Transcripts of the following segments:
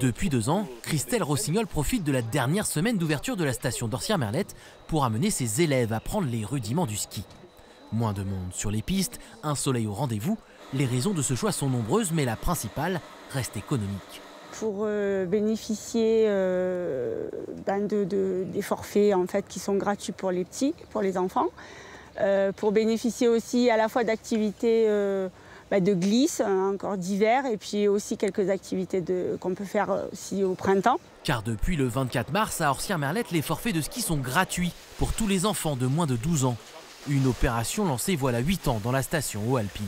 Depuis 2 ans, Christelle Rossignol profite de la dernière semaine d'ouverture de la station d'Orcières-Merlette pour amener ses élèves à prendre les rudiments du ski. Moins de monde sur les pistes, un soleil au rendez-vous. Les raisons de ce choix sont nombreuses, mais la principale reste économique. Pour bénéficier des forfaits en fait, qui sont gratuits pour les petits, pour les enfants, pour bénéficier aussi à la fois d'activités de glisse, encore d'hiver, et puis aussi quelques activités qu'on peut faire aussi au printemps. Car depuis le 24 mars, à Orcières-Merlette, les forfaits de ski sont gratuits pour tous les enfants de moins de 12 ans. Une opération lancée voilà 8 ans dans la station Haut-Alpine.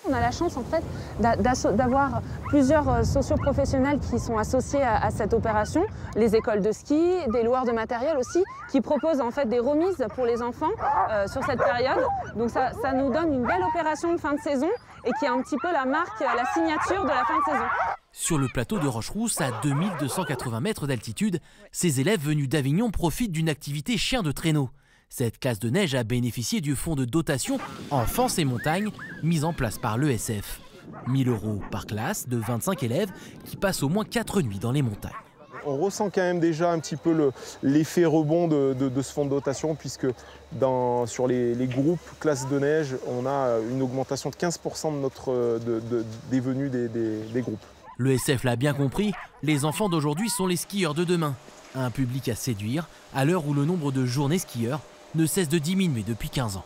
On a la chance en fait d'avoir plusieurs socioprofessionnels qui sont associés à cette opération, les écoles de ski, des loueurs de matériel aussi, qui proposent en fait des remises pour les enfants sur cette période. Donc ça nous donne une belle opération de fin de saison et qui est un petit peu la marque, la signature de la fin de saison. Sur le plateau de Rocherousse, à 2280 mètres d'altitude, ces élèves venus d'Avignon profitent d'une activité chien de traîneau. Cette classe de neige a bénéficié du fonds de dotation Enfance et Montagne mis en place par l'ESF. 1 000 € par classe de 25 élèves qui passent au moins 4 nuits dans les montagnes. On ressent quand même déjà un petit peu l'effet rebond de ce fonds de dotation puisque sur les groupes classes de neige, on a une augmentation de 15% des venues des groupes. L'ESF l'a bien compris, les enfants d'aujourd'hui sont les skieurs de demain. Un public à séduire à l'heure où le nombre de journées skieurs ne cesse de diminuer depuis 15 ans.